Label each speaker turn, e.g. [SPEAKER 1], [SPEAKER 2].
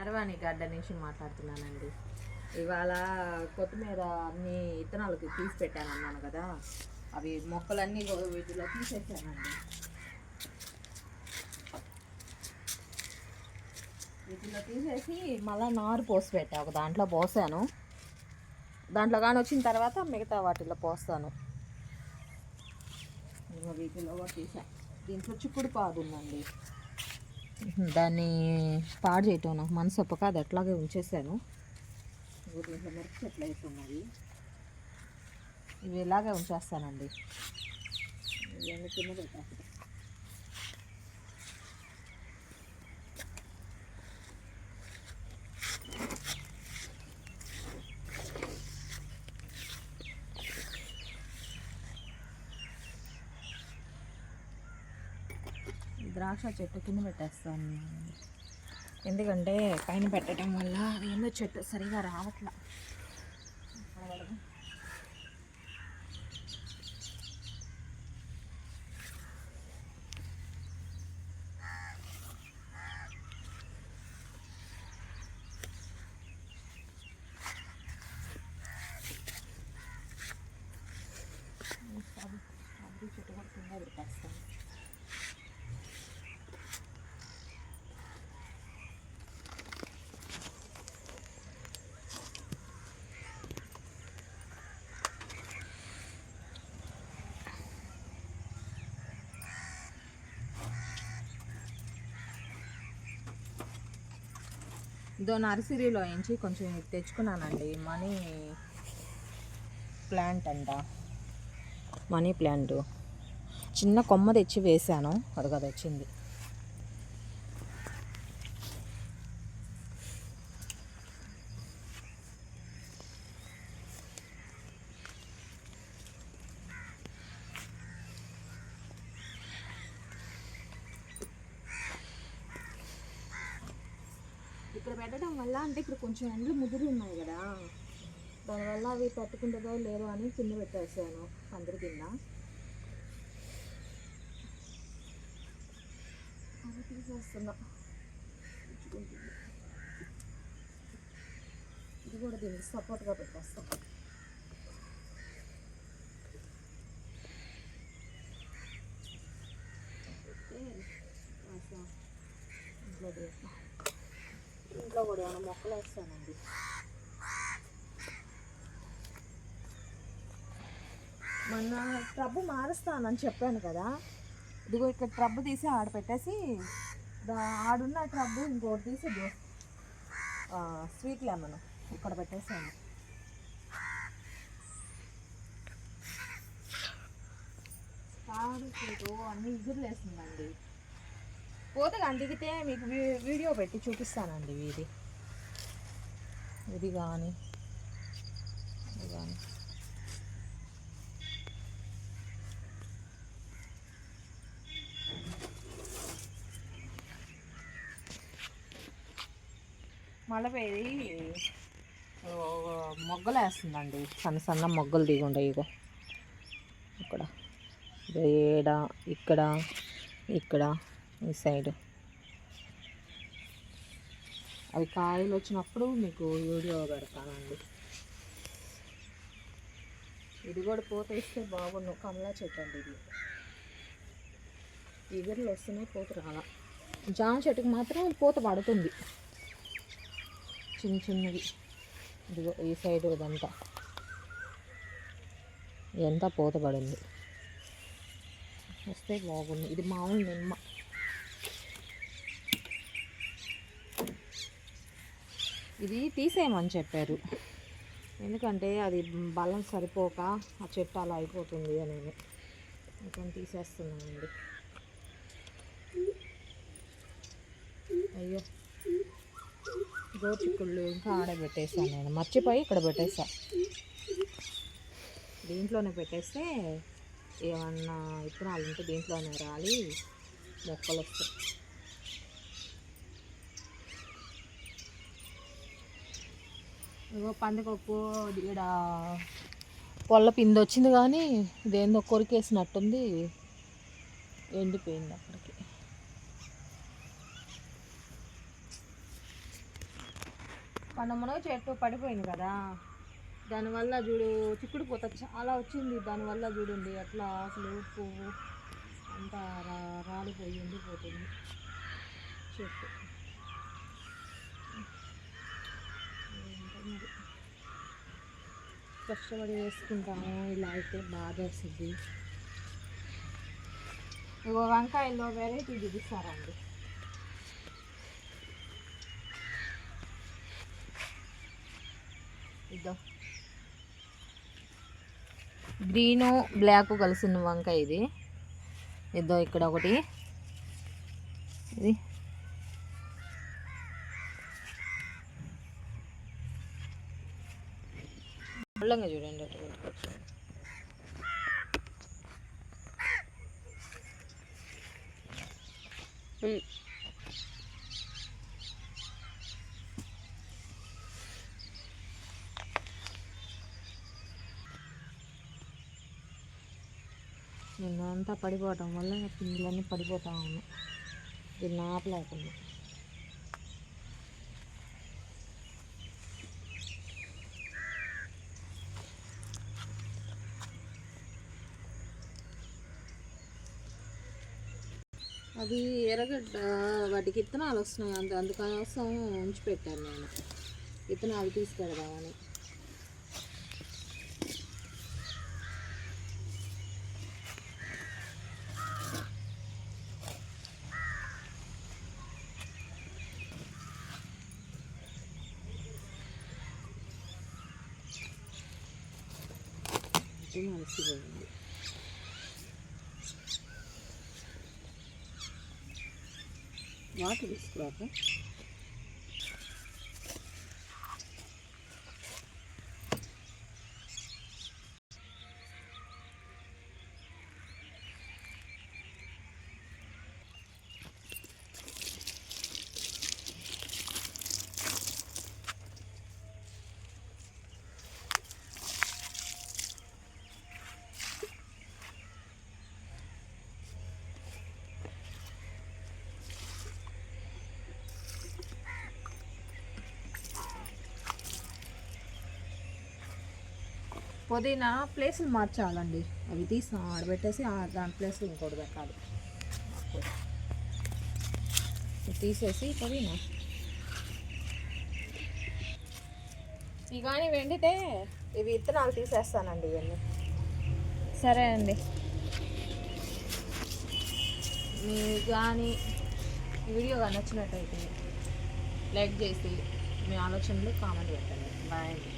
[SPEAKER 1] Naravane garden నుంచి మాట్లాడుతున్నానండి. ఇవాళ కొత్తిమీర అన్ని విత్తనాలకి తీసి పెట్టాను అన్నాను కదా, అవి మొక్కలన్నీ వీటిలో తీసేసానండి. వీటిలో తీసేసి మళ్ళీ నారు పోసి పెట్టా, ఒక దాంట్లో పోసాను. దాంట్లో కానీ వచ్చిన తర్వాత మిగతా వాటిలో పోస్తాను. వీటిలో కూడా తీసా. దీంట్లో చిక్కుడు పాదు ఉందండి, దాన్ని పాడు చేయటం నాకు మనసు ఒప్పక అది అట్లాగే ఉంచేసాను. దీంట్లో మిరప చెట్లు అవుతున్నవి, ఇవి ఇలాగే ఉంచేస్తానండి. ఇవన్నీ కింద పెట్టేస్తాను. ద్రాక్ష చెట్టు కింద పెట్టేస్తాను, ఎందుకంటే పైన పెట్టడం వల్ల ఏందో చెట్టు సరిగా రావట్లా. చెట్టు కూడా కింద పెట్టేస్తాను. ఇదో నర్సరీలో నుంచి కొంచెం తెచ్చుకున్నానండి, మనీ ప్లాంట్ అంట. మనీ ప్లాంట్ చిన్న కొమ్మ తెచ్చి వేసాను, అది కదా వచ్చింది. ఇక్కడ పెట్టడం వల్ల అంటే ఇప్పుడు కొంచెం ఎండలు ముదురు ఉన్నాయి కదా, దానివల్ల అవి తట్టుకుంటుందో లేదో అని కింద పెట్టేసాను, అందరి కింద. అది తీసేస్తున్నా. ఇది కూడా దీనికి సపోర్ట్గా పెట్టేస్తాం. ఇంట్లో కూడా ఏమైనా మొక్కలు వేస్తానండి. మొన్న ట్రబ్బు మారుస్తానని చెప్పాను కదా, ఇదిగో ఇక్కడ ట్రబ్బు తీసి ఆడ పెట్టేసి ఆడున్న ట్రబ్బు ఇంకోటి తీసి స్వీట్ లెమన్ ఇక్కడ పెట్టేసాను. స్వీటు అన్నీ ఇగురులేస్తుందండి. పోతగా దిగితే మీకు వీడియో పెట్టి చూపిస్తానండి. ఇది కానీ ఇది కానీ మళ్ళీ మొగ్గలు వేస్తుందండి, సన్న సన్న మొగ్గలు దిగుండే. ఇగో ఇక్కడ ఏడ ఇక్కడ ఇక్కడ ఈ సైడ్ అవి కాయలు వచ్చినప్పుడు మీకు వీడియో పెడతానండి. ఇది కూడా పూత ఇస్తే బాగుండు, కమలా చెట్టు అండి ఇది. ఈగర్లు వస్తున్నాయి, పూత రాల. జామ చెట్టుకు మాత్రం పూత పడుతుంది, చిన్న చిన్నది. ఇదిగో ఈ సైడ్ ఇదంతా ఎంత పూత పడింది, వస్తే బాగుంది. ఇది మామూలు నిమ్మ. ఇది తీసేయమని చెప్పారు, ఎందుకంటే అది బలం సరిపోక ఆ చెట్టు అలా అయిపోతుంది అని. ఇంకా తీసేస్తున్నానండి. అయ్యో గోచిక్కుళ్ళు ఇంకా ఆడే పెట్టేసాను నేను, మర్చిపోయి ఇక్కడ పెట్టేసా. దీంట్లోనే పెట్టేస్తే ఏమన్నా విత్తనాలు ఉంటే దీంట్లోనే రాలి మొక్కలు వస్తాయి. ఇగో పందికొక్కు ఇక్కడ పొల్ల పిండి వచ్చింది, కానీ ఇదేందో కొరికేసినట్టుంది, ఎండిపోయింది అక్కడికి. పండు చెట్టు పడిపోయింది కదా, దానివల్ల చూడు చిక్కుడు పూత చాలా వచ్చింది. దానివల్ల చూడండి అట్లా అసలు పువ్వు అంతా రాలిపోయి ఎండిపోతుంది చెట్టు. కష్టపడి వేసుకుంటాము, ఇలా అయితే బాధ వస్తుంది. ఇగో వంకాయల్లో వెరైటీ చూపిస్తారండి. ఇదో గ్రీను బ్లాక్ కలిసిన వంకాయ ఇది. ఇదో ఇక్కడ ఒకటి, ఇది బళ్ళంగా చూడండి అట్లా పెట్టుకోవచ్చు. నిన్న అంతా పడిపోవటం వల్ల పిందులన్నీ పడిపోతూ ఉన్నాయి, దీన్ని ఆపలేకుండా. అది ఎర్రగడ్డ వాటికి విత్తనాలు వస్తున్నాయి, అందుకోసం ఉంచి పెట్టాను నేను, విత్తనాలు తీసుకెడదామని. అలసిపోయింది. వాటర్ తీసుకురాక పుదీనా ప్లేసులు మార్చాలండి, అవి తీసి ఆడబెట్టేసి దాని ప్లేస్లో ఇంకోటి పెట్టాలి. తీసేసి పుదీనా ఇవి కానీ వెండితే ఇవి విత్తనాలు తీసేస్తానండి ఇవన్నీ. సరే అండి, మీకు కానీ వీడియో కానీ నచ్చినట్టయితే లైక్ చేసి మీ ఆలోచనలు కామెంట్ పెట్టండి. బాయ్ అండి.